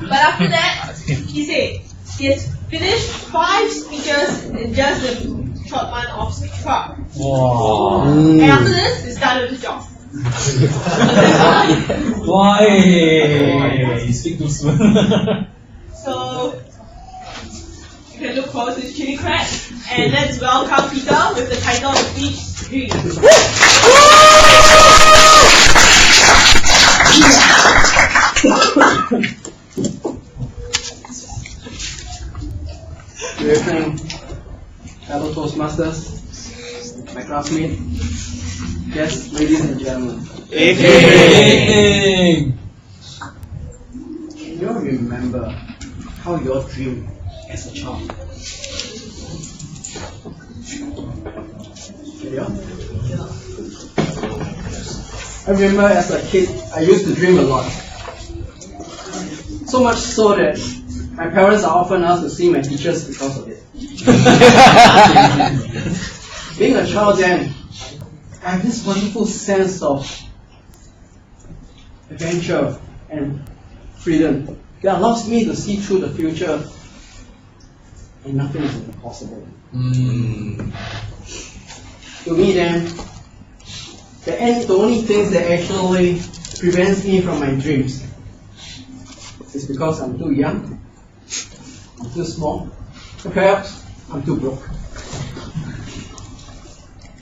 But after that, he said he has finished 5 speeches in just a short month of speech club. Wow. And after this, he's done with the job. Why? You speak too soon. So you can look forward to the chili crab. And let's welcome Peter with the title of the speech, Dreams. Good evening, fellow Toastmasters, my classmates, yes, ladies and gentlemen. Evening. Can you all remember how you all dreamed as a child? Can you all? I remember as a kid, I used to dream a lot. So much so that my parents are often asked to see my teachers because of it. Being a child then, I have this wonderful sense of adventure and freedom that allows me to see through the future and nothing is impossible. To me then, the only things that actually prevents me from my dreams is because I'm too young, I'm too small, or perhaps I'm too broke.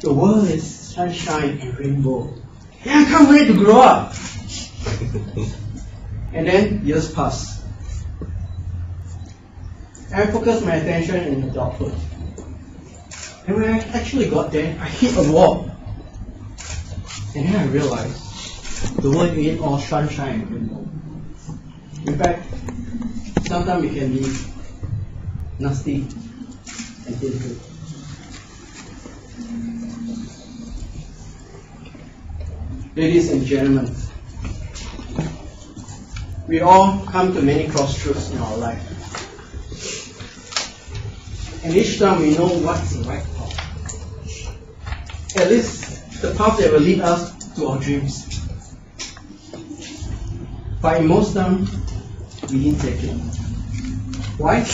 The world is sunshine and rainbow. And I can't wait to grow up. And then years pass. I focused my attention in adulthood. And when I actually got there, I hit a wall. And then I realized the world ain't all sunshine and rainbow. In fact, sometimes it can be nasty and painful. Ladies and gentlemen, we all come to many crossroads in our life. And each time we know what's the right path. At least the path that will lead us to our dreams. But in most times, we didn't take it. Why?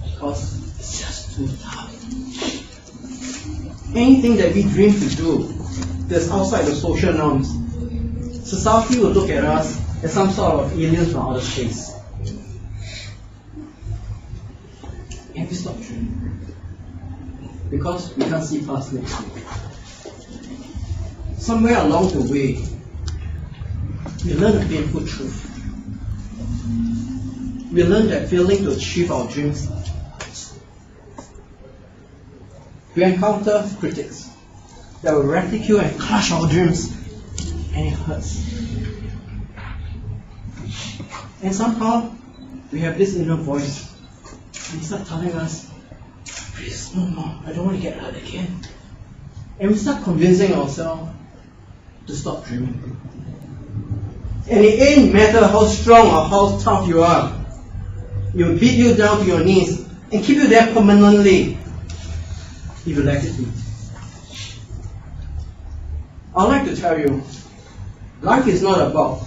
Because it's just too tough. Anything that we dream to do that's outside the social norms, society will look at us as some sort of aliens from outer space. And we stop dreaming. Because we can't see past next week. Somewhere along the way, we learn a painful truth. We learn that failing to achieve our dreams, we encounter critics that will ridicule and crush our dreams, and it hurts. And somehow, we have this inner voice, and it starts telling us, please, no more, I don't want to get hurt again. And we start convincing ourselves to stop dreaming. And it ain't matter how strong or how tough you are. It'll beat you down to your knees and keep you there permanently if you let it be. I'd like to tell you, life is not about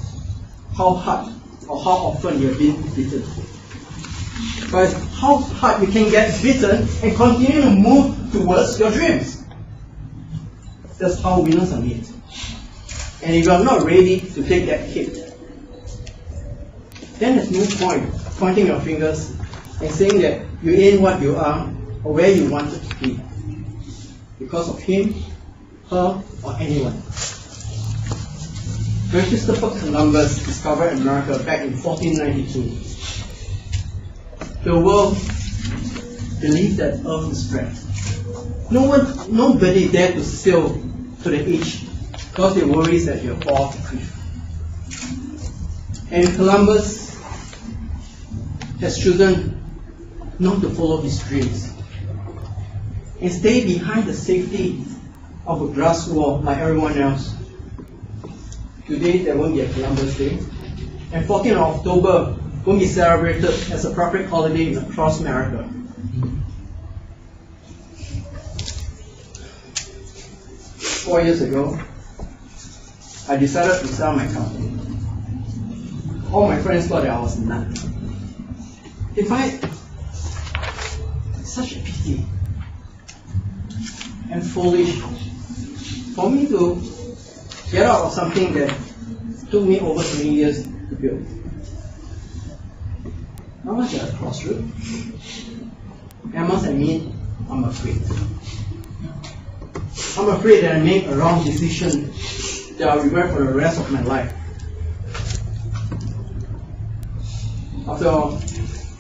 how hard or how often you have been beaten. But it's how hard you can get beaten and continue to move towards your dreams. That's how winners are made. And if you are not ready to take that hit, then there's no point pointing your fingers and saying that you ain't what you are or where you wanted to be because of him, her, or anyone. When Christopher Columbus discovered America back in 1492, the world believed that Earth is flat. Nobody dared to sail to the edge because they worried that he'll fall off the cliff. And Columbus has chosen not to follow his dreams and stay behind the safety of a glass wall like everyone else. Today there won't be a Columbus Day, and 14th of October won't be celebrated as a public holiday across America. Four years ago, I decided to sell my company. all my friends thought that I was nuts. In fact, it's such a pity and foolish for me to get out of something that took me over 20 years to build. I was at a crossroad, and I must admit, I'm afraid. I'm afraid that I made a wrong decision that I'll regret for the rest of my life. After all,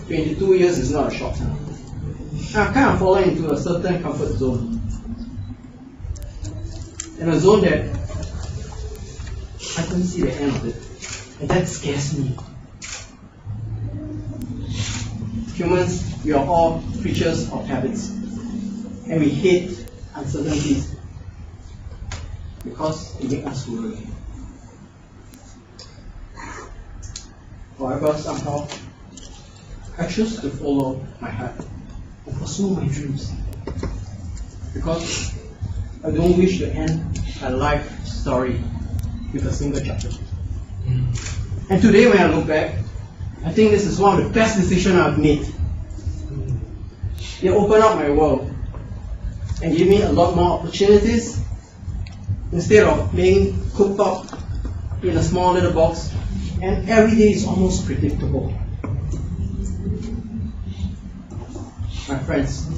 22 years is not a short time. I've kind of fallen into a certain comfort zone. In a zone that I couldn't see the end of it. And that scares me. Humans, we are all creatures of habits. And we hate uncertainties because it makes us worry. However, somehow, I choose to follow my heart and pursue my dreams. Because I don't wish to end a life story with a single chapter. And today when I look back, I think this is one of the best decisions I've made. It opened up my world and gave me a lot more opportunities instead of being cooped up in a small little box, and every day is almost predictable. My friends,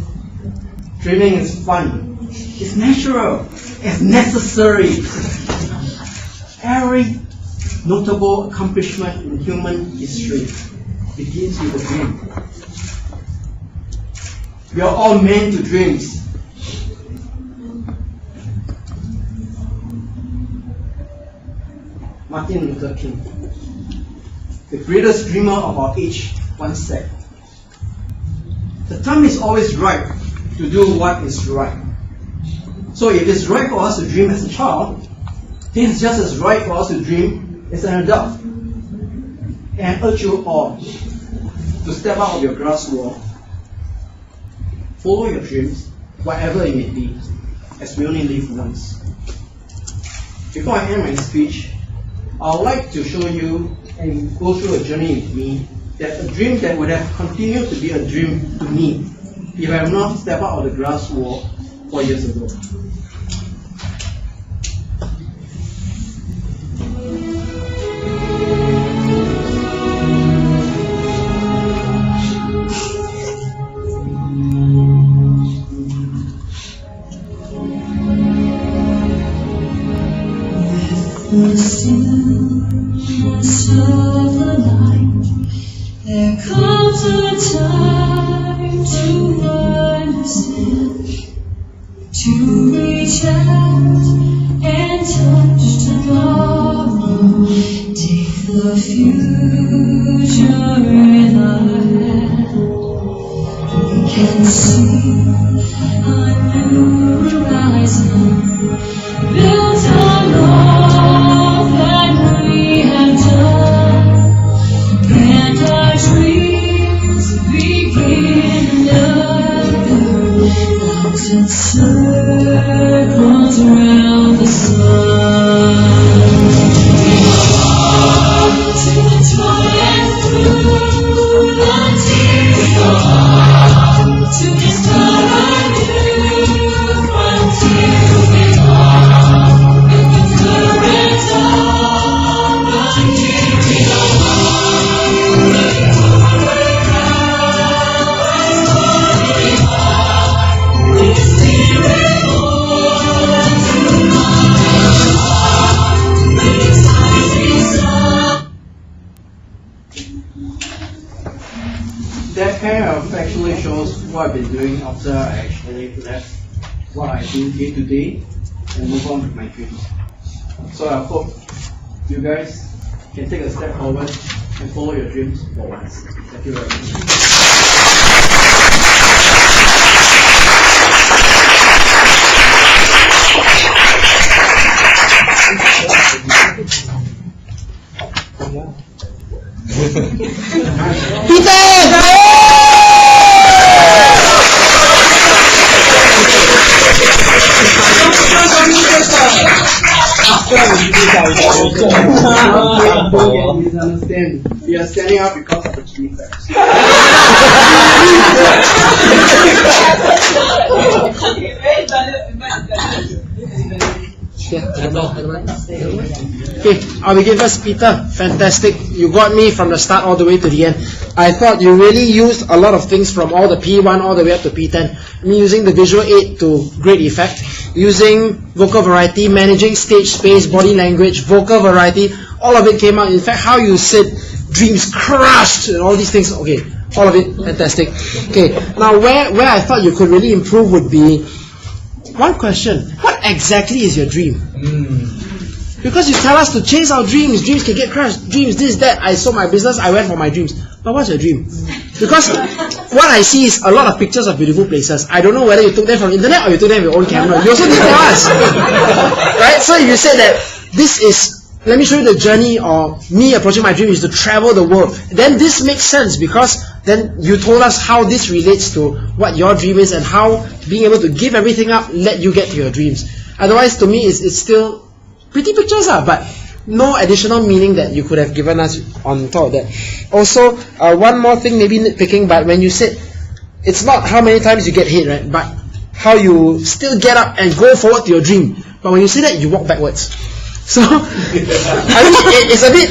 dreaming is fun, it's natural, it's necessary. Every notable accomplishment in human history begins with a dream. We are all meant to dream. Martin Luther King, the greatest dreamer of our age, once said, "The time is always right to do what is right." So if it's right for us to dream as a child, then it's just as right for us to dream as an adult. And I urge you all to step out of your glass wall, follow your dreams, whatever it may be, as we only live once. Before I end my speech, I would like to show you and go through a journey with me, that a dream that would have continued to be a dream to me if I have not stepped out of the glass wall 4 years ago. The stillness of the night, there comes a time to understand, to reach out and touch tomorrow, take the future in our hand. We can see a new horizon built on all that we have done, and our dreams begin anew. Thousand circles round the sun. We walk to the joy and through the tears go on to discover new frontiers. We walk with the current of the year. We go on, looking forward now as glory on. We spirit born tomorrow, these times we stop. That kind of actually shows what I've been doing after I actually left what I do day to day and move on with my dreams. So I hope you guys can take a step forward and follow your dreams for once. Thank you very much. P10! Don't misunderstand. We are standing up because of the chili crabs. Okay, I will give us Peter. Fantastic. You got me from the start all the way to the end. I thought you really used a lot of things from all the P1 all the way up to P10. I mean, using the visual aid to great effect. Using vocal variety, managing stage space, body language, vocal variety, all of it came out. In fact, how you said dreams crushed and all these things. Okay, all of it fantastic. Okay, now where I thought you could really improve would be one question. What exactly is your dream? Because you tell us to chase our dreams. Dreams can get crushed. Dreams, this, that. I sold my business. I went for my dreams. But what's your dream? Because what I see is a lot of pictures of beautiful places. I don't know whether you took them from the internet or you took them with your own camera. You also did tell us. Right? So if you say that this is, let me show you the journey of me approaching my dream is to travel the world, then this makes sense because then you told us how this relates to what your dream is and how being able to give everything up let you get to your dreams. Otherwise, to me, it's still pretty pictures, but no additional meaning that you could have given us on top of that. Also, one more thing, maybe nitpicking, but when you said it's not how many times you get hit, right? But how you still get up and go forward to your dream. But when you say that, you walk backwards. So, I mean, it's a bit,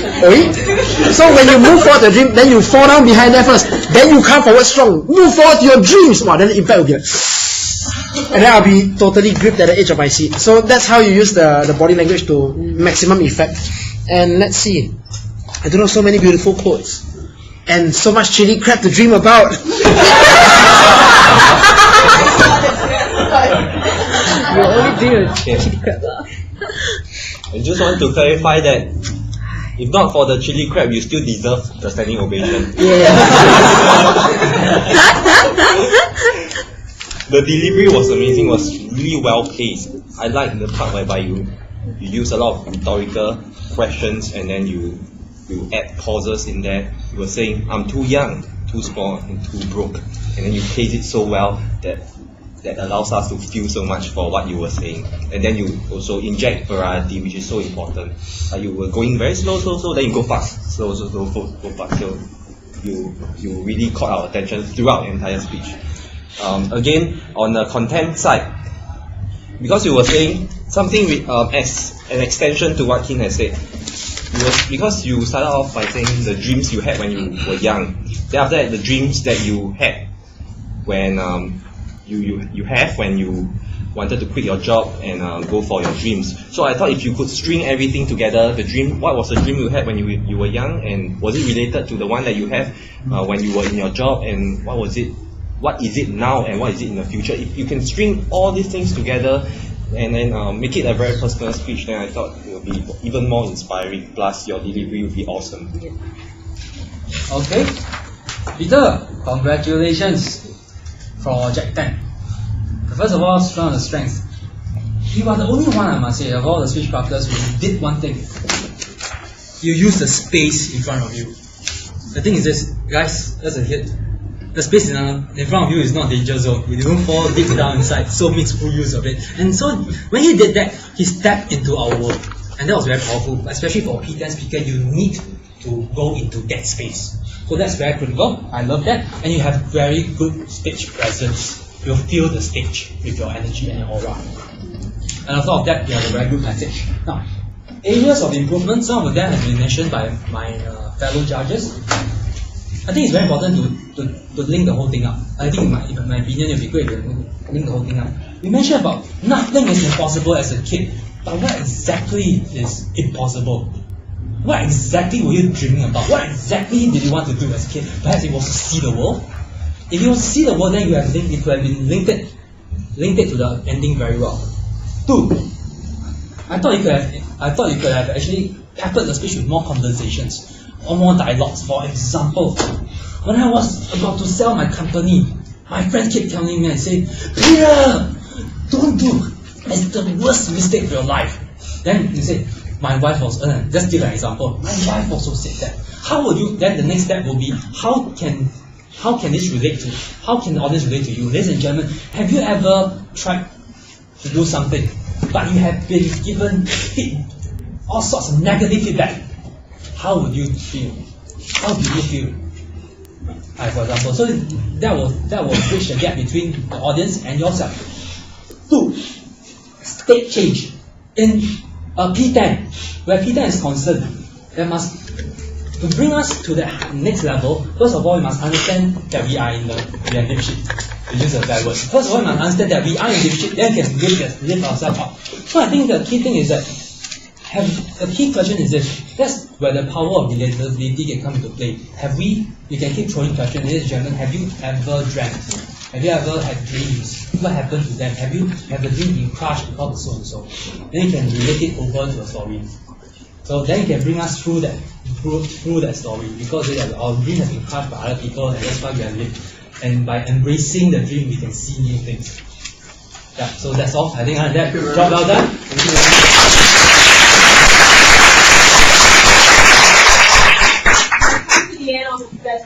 so when you move forward to your dream, then you fall down behind there first, then you come forward strong, move forward to your dreams, wow, then the impact will be like, and then I'll be totally gripped at the edge of my seat. So that's how you use the body language to maximum effect. And let's see, I don't know, so many beautiful quotes, and so much chili crab to dream about. You only dream of chili crab. I just want to clarify that if not for the chili crab, you still deserve the standing ovation. Yeah. The delivery was amazing, was really well paced. I like the part whereby you use a lot of rhetorical questions and then you add pauses in there. You were saying, I'm too young, too small, and too broke. And then you pace it so well that allows us to feel so much for what you were saying. And then you also inject variety, which is so important. You were going very slow, then you go fast. Slow, go fast. So you really caught our attention throughout the entire speech. Again, on the content side, because you were saying something with, as an extension to what Kin has said, because you started off by saying the dreams you had when you were young. Then after that, the dreams that you had when you have when you wanted to quit your job and go for your dreams. So I thought if you could string everything together, the dream, what was the dream you had when you were young, and was it related to the one that you have when you were in your job, and what is it now, and what is it in the future? If you can string all these things together and then make it a very personal speech, then I thought it would be even more inspiring, plus your delivery would be awesome. Okay, Peter, congratulations for Jack 10. First of all, strong on the strength. You are the only one, I must say, of all the speech crafters who did one thing. You use the space in front of you. The thing is this, guys, that's a hit. The space in front of you is not danger zone. You don't fall deep down inside, so makes full use of it. And so, when he did that, he stepped into our world. And that was very powerful, especially for a P10 speaker, you need to go into that space. So that's very critical. I love that. And you have very good stage presence. You'll fill the stage with your energy and your aura. And on top of that, you have a very good message. Now, areas of improvement, some of them have been mentioned by my fellow judges. I think it's very important to link the whole thing up. I think in my opinion, it would be great to link the whole thing up. We mentioned about nothing is impossible as a kid, but what exactly is impossible? What exactly were you dreaming about? What exactly did you want to do as a kid? Perhaps it was to see the world. If you want to see the world, then you could have been linked it to the ending very well. 2. I thought you could have actually peppered the speech with more conversations or more dialogues. For example, when I was about to sell my company, my friend kept telling me and saying, Peter, don't do. It's the worst mistake of your life. Then you say, my wife was, just give an example. My wife also said that. How would you, then the next step will be, how can this relate to, how can the audience relate to you? Ladies and gentlemen, have you ever tried to do something, but you have been given hit all sorts of negative feedback, how would you feel? How do you feel? For example, so that will bridge the gap between the audience and yourself. 2. State change. In P10, where P10 is concerned, to bring us to the next level, first of all, we must understand that we are in the dipshit. To use a bad word. First of all, we must understand that we are in dipshit, then we can lift ourselves up. So I think the key thing is that, the key question is this, that's where the power of relatability can come into play. You can keep throwing questions, ladies and gentlemen, have you ever dreamt? Have you ever had dreams? What happened to them? Have the dream been crushed because of so and so? Then you can relate it over to a story. So then you can bring us through that story, because our dream has been crushed by other people, and that's why we are living. And by embracing the dream, we can see new things. Yeah, so that's all. I think that job well done. Thank you very much. To the end of that